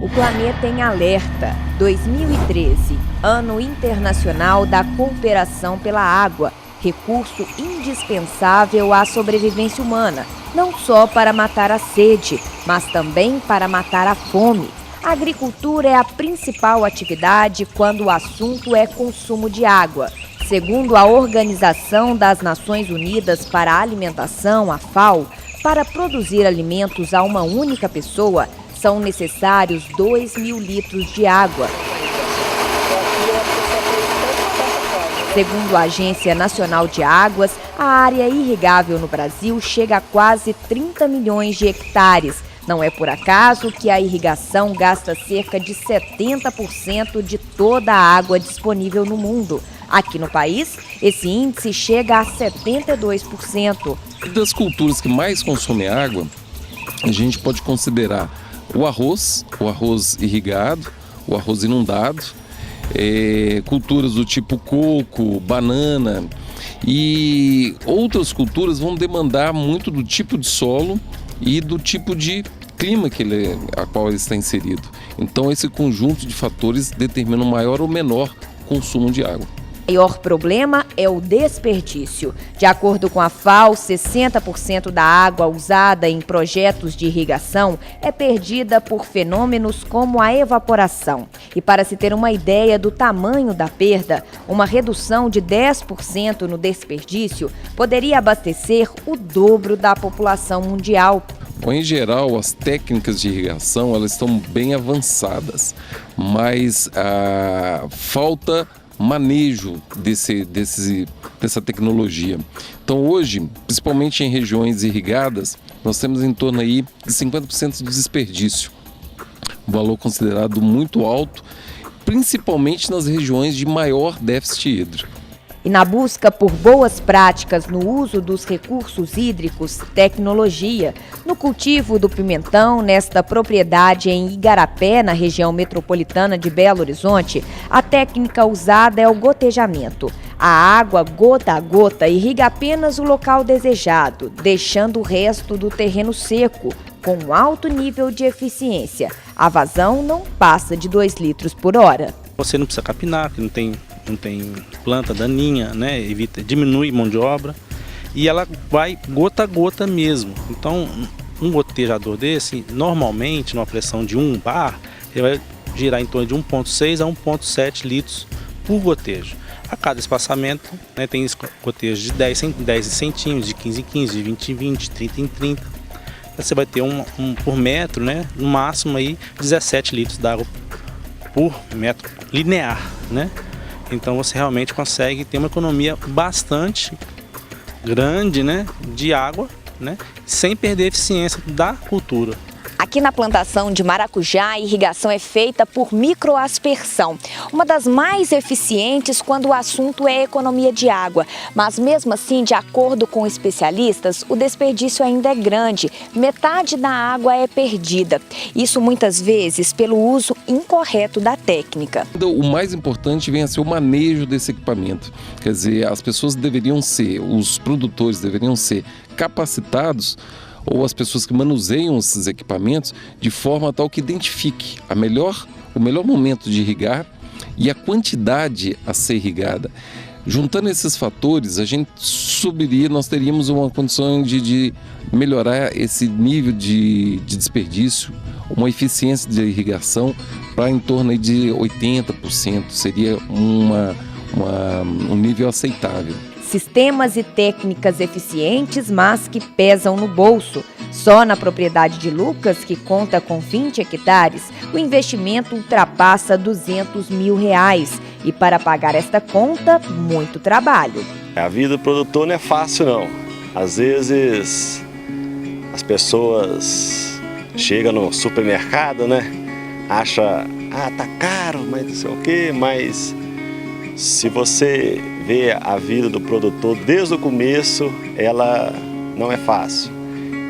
O planeta em alerta. 2013, Ano Internacional da Cooperação pela Água, recurso indispensável à sobrevivência humana, não só para matar a sede, mas também para matar a fome. A agricultura é a principal atividade quando o assunto é consumo de água. Segundo a Organização das Nações Unidas para a Alimentação, a FAO, para produzir alimentos a uma única pessoa, são necessários 2.000 litros de água. Segundo a Agência Nacional de Águas, a área irrigável no Brasil chega a quase 30 milhões de hectares. Não é por acaso que a irrigação gasta cerca de 70% de toda a água disponível no mundo. Aqui no país, esse índice chega a 72%. Das culturas que mais consomem água, a gente pode considerar o arroz irrigado, o arroz inundado, culturas do tipo coco, banana, e outras culturas vão demandar muito do tipo de solo e do tipo de clima a qual ele está inserido. Então esse conjunto de fatores determina o maior ou menor consumo de água. O maior problema é o desperdício. De acordo com a FAO, 60% da água usada em projetos de irrigação é perdida por fenômenos como a evaporação. E para se ter uma ideia do tamanho da perda, uma redução de 10% no desperdício poderia abastecer o dobro da população mundial. Bom, em geral, as técnicas de irrigação elas estão bem avançadas, mas falta manejo dessa tecnologia. Então hoje, principalmente em regiões irrigadas, nós temos em torno aí de 50% de desperdício, um valor considerado muito alto, principalmente nas regiões de maior déficit hídrico. E na busca por boas práticas no uso dos recursos hídricos, tecnologia, no cultivo do pimentão, nesta propriedade em Igarapé, na região metropolitana de Belo Horizonte, a técnica usada é o gotejamento. A água, gota a gota, irriga apenas o local desejado, deixando o resto do terreno seco, com um alto nível de eficiência. A vazão não passa de 2 litros por hora. Você não precisa capinar, porque não tem planta daninha, né? Diminui mão de obra e ela vai gota a gota mesmo. Então, um gotejador desse, normalmente, numa pressão de 1 bar, ele vai girar em torno de 1,6 a 1,7 litros por gotejo. A cada espaçamento, né, tem gotejos de 10 centímetros, de 15 em 15, de 20 em 20, de 30 em 30. Você vai ter por metro, né, no máximo aí 17 litros d'água por metro linear, né? Então você realmente consegue ter uma economia bastante grande, né, de água, né, sem perder a eficiência da cultura. Aqui na plantação de maracujá, a irrigação é feita por microaspersão, uma das mais eficientes quando o assunto é economia de água. Mas mesmo assim, de acordo com especialistas, o desperdício ainda é grande. Metade da água é perdida. Isso muitas vezes pelo uso incorreto da técnica. O mais importante vem a ser o manejo desse equipamento. Quer dizer, as pessoas os produtores deveriam ser capacitados, ou as pessoas que manuseiam esses equipamentos, de forma tal que identifique o melhor momento de irrigar e a quantidade a ser irrigada. Juntando esses fatores, nós teríamos uma condição de melhorar esse nível de desperdício, uma eficiência de irrigação para em torno de 80%, seria um nível aceitável. Sistemas e técnicas eficientes, mas que pesam no bolso. Só na propriedade de Lucas, que conta com 20 hectares, o investimento ultrapassa R$200 mil. E para pagar esta conta, muito trabalho. A vida do produtor não é fácil, não. Às vezes, as pessoas chegam no supermercado, né? Acha, tá caro, mas não sei o quê, mas se você vê a vida do produtor desde o começo, ela não é fácil.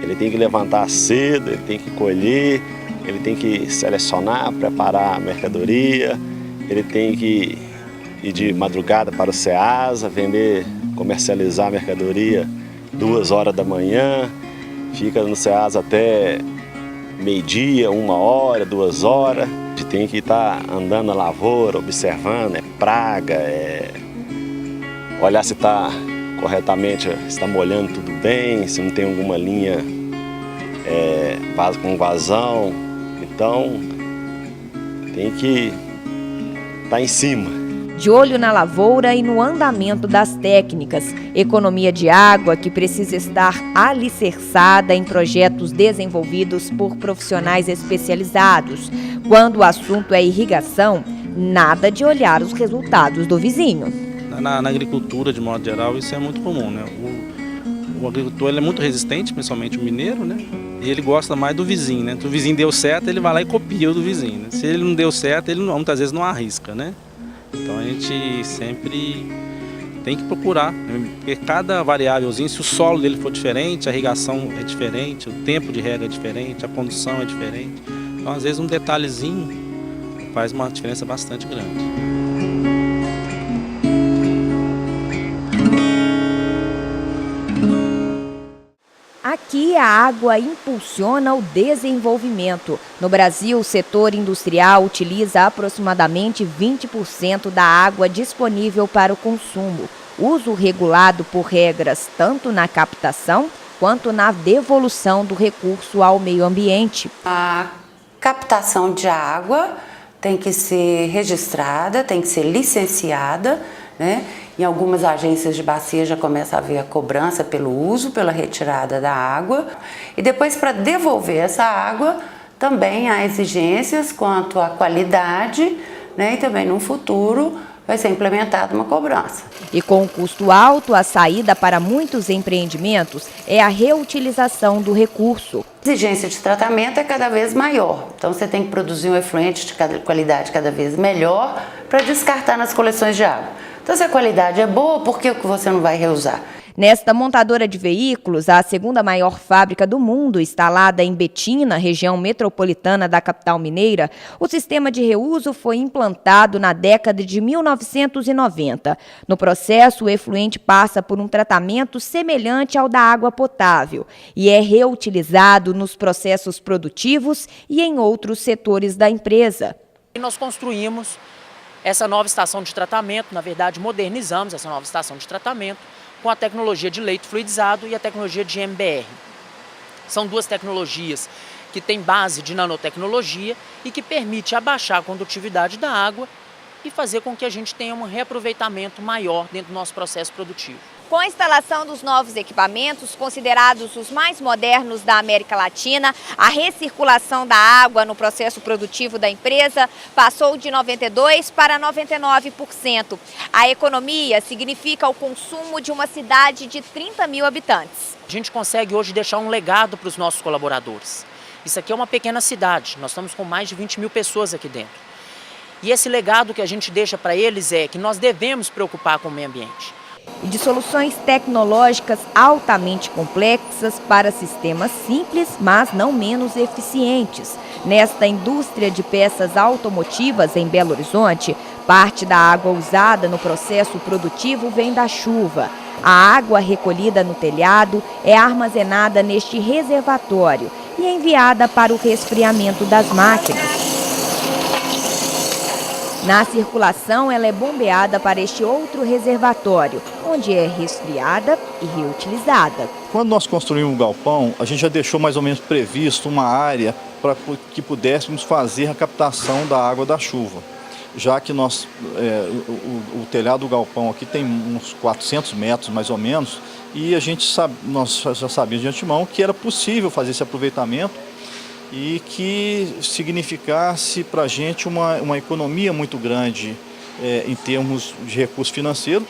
Ele tem que levantar cedo, ele tem que colher, ele tem que selecionar, preparar a mercadoria, ele tem que ir de madrugada para o Ceasa, vender, comercializar a mercadoria 2 horas da manhã, fica no Ceasa até meio-dia, 1 hora, 2 horas. A gente tem que estar andando na lavoura, observando, praga, olhar se está corretamente, se está molhando tudo bem, se não tem alguma linha com vazão. Então, tem que estar em cima. De olho na lavoura e no andamento das técnicas. Economia de água que precisa estar alicerçada em projetos desenvolvidos por profissionais especializados. Quando o assunto é irrigação, nada de olhar os resultados do vizinho. Na agricultura, de modo geral, isso é muito comum, né? O agricultor ele é muito resistente, principalmente o mineiro, né? E ele gosta mais do vizinho, né? Se o vizinho deu certo, ele vai lá e copia o do vizinho, né? Se ele não deu certo, ele muitas vezes não arrisca, né? Então a gente sempre tem que procurar, né? Porque cada variávelzinho, se o solo dele for diferente, a irrigação é diferente, o tempo de rega é diferente, a condução é diferente. Então às vezes um detalhezinho faz uma diferença bastante grande. Aqui a água impulsiona o desenvolvimento. No Brasil, o setor industrial utiliza aproximadamente 20% da água disponível para o consumo. Uso regulado por regras tanto na captação quanto na devolução do recurso ao meio ambiente. A captação de água tem que ser registrada, tem que ser licenciada, né? Em algumas agências de bacia já começa a haver a cobrança pelo uso, pela retirada da água. E depois, para devolver essa água, também há exigências quanto à qualidade, né? E também no futuro vai ser implementada uma cobrança. E com o custo alto, a saída para muitos empreendimentos é a reutilização do recurso. A exigência de tratamento é cada vez maior, então você tem que produzir um efluente de qualidade cada vez melhor para descartar nas coleções de água. Então, se a qualidade é boa, por que você não vai reusar? Nesta montadora de veículos, a segunda maior fábrica do mundo, instalada em Betim, região metropolitana da capital mineira, o sistema de reuso foi implantado na década de 1990. No processo, o efluente passa por um tratamento semelhante ao da água potável e é reutilizado nos processos produtivos e em outros setores da empresa. Nós construímos essa nova estação de tratamento, na verdade modernizamos essa nova estação de tratamento com a tecnologia de leito fluidizado e a tecnologia de MBR. São duas tecnologias que têm base de nanotecnologia e que permite abaixar a condutividade da água e fazer com que a gente tenha um reaproveitamento maior dentro do nosso processo produtivo. Com a instalação dos novos equipamentos, considerados os mais modernos da América Latina, a recirculação da água no processo produtivo da empresa passou de 92% para 99%. A economia significa o consumo de uma cidade de 30 mil habitantes. A gente consegue hoje deixar um legado para os nossos colaboradores. Isso aqui é uma pequena cidade, nós estamos com mais de 20 mil pessoas aqui dentro. E esse legado que a gente deixa para eles é que nós devemos preocupar com o meio ambiente. E de soluções tecnológicas altamente complexas para sistemas simples, mas não menos eficientes. Nesta indústria de peças automotivas em Belo Horizonte, parte da água usada no processo produtivo vem da chuva. A água recolhida no telhado é armazenada neste reservatório e enviada para o resfriamento das máquinas. Na circulação, ela é bombeada para este outro reservatório, onde é resfriada e reutilizada. Quando nós construímos um galpão, a gente já deixou mais ou menos previsto uma área para que pudéssemos fazer a captação da água da chuva. Já que nós, o telhado do galpão aqui tem uns 400 metros mais ou menos, e nós já sabíamos de antemão que era possível fazer esse aproveitamento e que significasse para a gente uma economia muito grande em termos de recurso financeiro,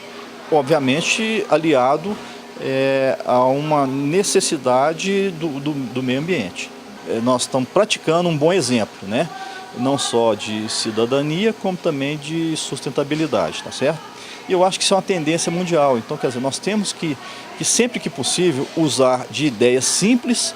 obviamente aliado a uma necessidade do meio ambiente. Nós estamos praticando um bom exemplo, né? Não só de cidadania, como também de sustentabilidade, tá certo? E eu acho que isso é uma tendência mundial. Então, quer dizer, nós temos que sempre que possível, usar de ideias simples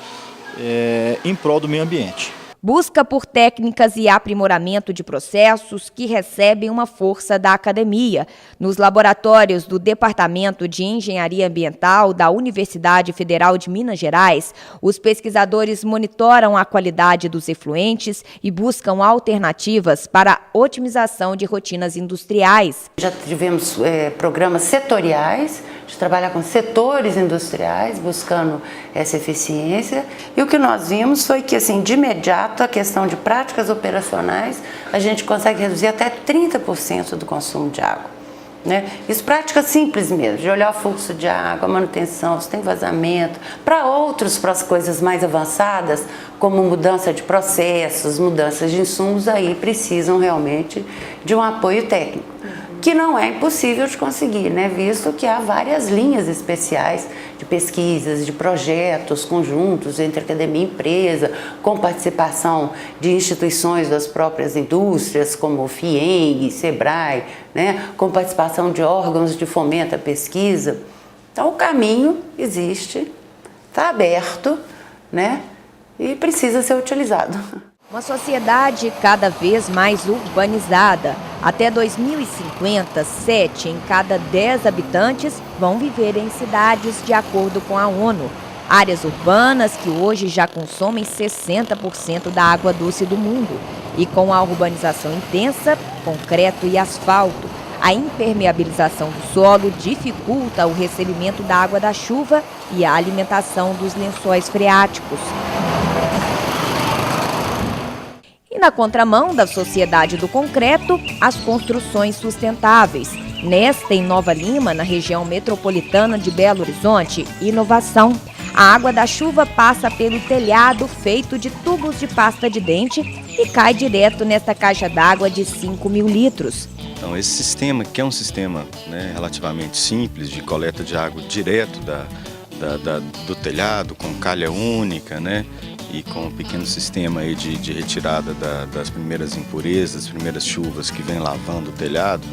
em prol do meio ambiente. Busca por técnicas e aprimoramento de processos que recebem uma força da academia. Nos laboratórios do Departamento de Engenharia Ambiental da Universidade Federal de Minas Gerais, os pesquisadores monitoram a qualidade dos efluentes e buscam alternativas para a otimização de rotinas industriais. Já tivemos programas setoriais, de trabalhar com setores industriais, buscando essa eficiência. E o que nós vimos foi que, assim, de imediato, a questão de práticas operacionais, a gente consegue reduzir até 30% do consumo de água, né? Isso prática simples mesmo, de olhar o fluxo de água, manutenção, se tem vazamento. Para as coisas mais avançadas, como mudança de processos, mudanças de insumos, aí precisam realmente de um apoio técnico, que não é impossível de conseguir, né? Visto que há várias linhas especiais de pesquisas, de projetos conjuntos entre academia e empresa, com participação de instituições das próprias indústrias, como o FIENG, SEBRAE, né? Com participação de órgãos de fomento à pesquisa. Então, o caminho existe, está aberto, né? E precisa ser utilizado. Uma sociedade cada vez mais urbanizada. Até 2050, 7 em cada 10 habitantes vão viver em cidades, de acordo com a ONU. Áreas urbanas que hoje já consomem 60% da água doce do mundo. E com a urbanização intensa, concreto e asfalto, a impermeabilização do solo dificulta o recebimento da água da chuva e a alimentação dos lençóis freáticos. E na contramão da sociedade do concreto, as construções sustentáveis. Nesta, em Nova Lima, na região metropolitana de Belo Horizonte, inovação. A água da chuva passa pelo telhado feito de tubos de pasta de dente e cai direto nesta caixa d'água de 5.000 litros. Então, esse sistema, que é um sistema, né, relativamente simples, de coleta de água direto do telhado, com calha única, né, e com um pequeno sistema aí de retirada das primeiras impurezas, das primeiras chuvas que vem lavando o telhado,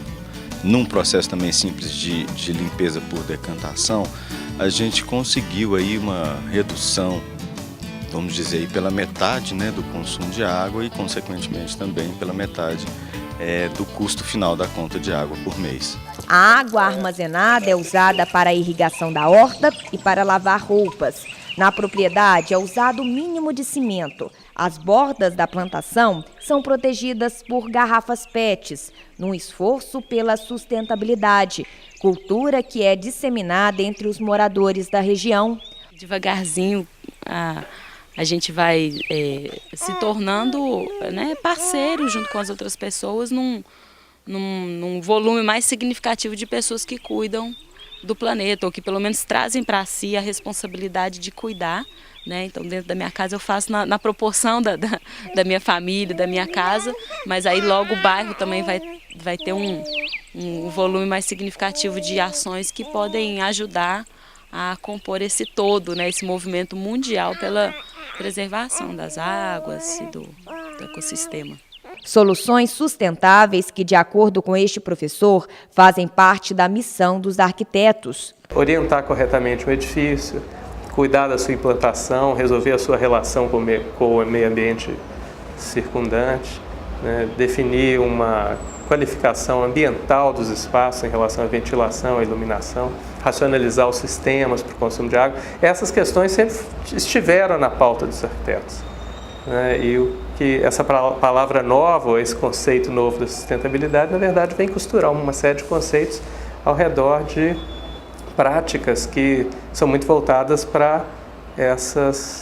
num processo também simples de limpeza por decantação, a gente conseguiu aí uma redução, vamos dizer, aí pela metade, né, do consumo de água e, consequentemente, também pela metade do custo final da conta de água por mês. A água armazenada é usada para a irrigação da horta e para lavar roupas. Na propriedade é usado o mínimo de cimento. As bordas da plantação são protegidas por garrafas PETs, num esforço pela sustentabilidade, cultura que é disseminada entre os moradores da região. Devagarzinho a gente vai se tornando, né, parceiro junto com as outras pessoas num volume mais significativo de pessoas que cuidam do planeta, ou que pelo menos trazem para si a responsabilidade de cuidar, né? Então, dentro da minha casa eu faço na proporção da minha família, da minha casa, mas aí logo o bairro também vai ter um volume mais significativo de ações que podem ajudar a compor esse todo, né? Esse movimento mundial pela preservação das águas e do ecossistema. Soluções sustentáveis que, de acordo com este professor, fazem parte da missão dos arquitetos. Orientar corretamente o edifício, cuidar da sua implantação, resolver a sua relação com o meio ambiente circundante, né? Definir uma qualificação ambiental dos espaços em relação à ventilação, à iluminação, racionalizar os sistemas para o consumo de água. Essas questões sempre estiveram na pauta dos arquitetos, né? E que essa palavra nova, esse conceito novo da sustentabilidade, na verdade, vem costurar uma série de conceitos ao redor de práticas que são muito voltadas para essa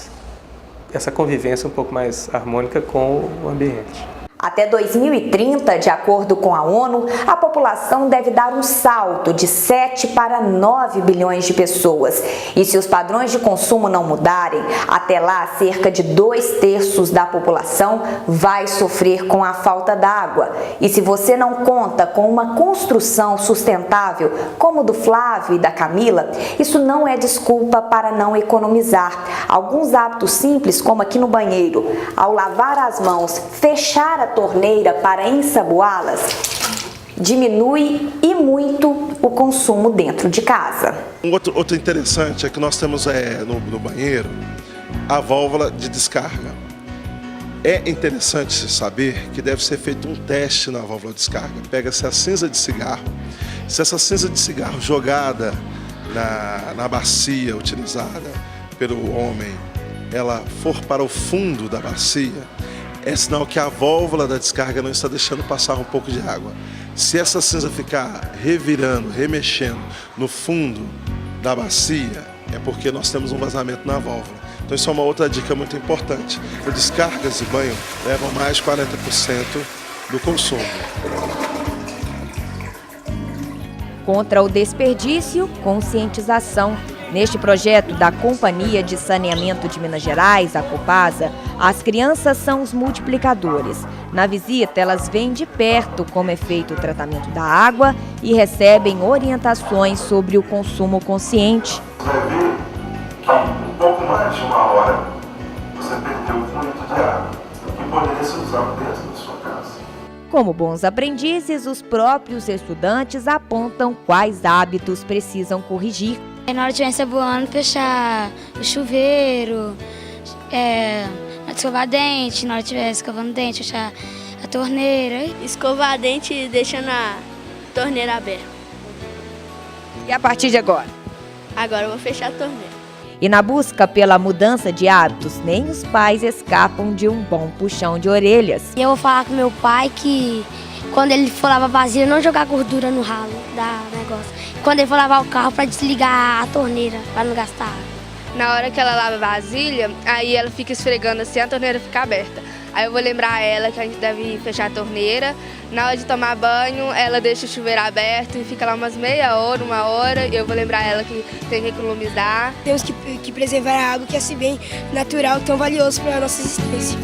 convivência um pouco mais harmônica com o ambiente. Até 2030, de acordo com a ONU, a população deve dar um salto de 7 para 9 bilhões de pessoas. E se os padrões de consumo não mudarem, até lá cerca de 2/3 da população vai sofrer com a falta d'água. E se você não conta com uma construção sustentável, como do Flávio e da Camila, isso não é desculpa para não economizar. Alguns hábitos simples, como aqui no banheiro, ao lavar as mãos, fechar a torneira para ensaboá-las, diminui e muito o consumo dentro de casa. Outro interessante é que nós temos no banheiro a válvula de descarga. É interessante saber que deve ser feito um teste na válvula de descarga. Pega-se a cinza de cigarro. Se essa cinza de cigarro jogada na bacia utilizada pelo homem, ela for para o fundo da bacia, é sinal que a válvula da descarga não está deixando passar um pouco de água. Se essa cinza ficar revirando, remexendo no fundo da bacia, é porque nós temos um vazamento na válvula. Então isso é uma outra dica muito importante. As descargas de banho levam mais de 40% do consumo. Contra o desperdício, conscientização. Neste projeto da Companhia de Saneamento de Minas Gerais, a Copasa, as crianças são os multiplicadores. Na visita, elas veem de perto como é feito o tratamento da água e recebem orientações sobre o consumo consciente. Você vai ver que um pouco mais de 1 hora você perdeu muito de água que poderia ser usado dentro da sua casa. Como bons aprendizes, os próprios estudantes apontam quais hábitos precisam corrigir. Na hora de estiver voando, fechar o chuveiro, na hora de escovar dente, na hora de estiver escovando dente, fechar a torneira. Escovar dente deixando a torneira aberta. E a partir de agora? Agora eu vou fechar a torneira. E na busca pela mudança de hábitos, nem os pais escapam de um bom puxão de orelhas. E eu vou falar com meu pai que quando ele for lavar vasilha, não jogar gordura no ralo da negócio. Quando ele for lavar o carro, para desligar a torneira, para não gastar água. Na hora que ela lava a vasilha, aí ela fica esfregando assim, a torneira fica aberta. Aí eu vou lembrar ela que a gente deve fechar a torneira. Na hora de tomar banho, ela deixa o chuveiro aberto e fica lá umas meia hora, 1 hora. E eu vou lembrar ela que tem que economizar. Temos que preservar a água, que é esse bem natural tão valioso para a nossa existência.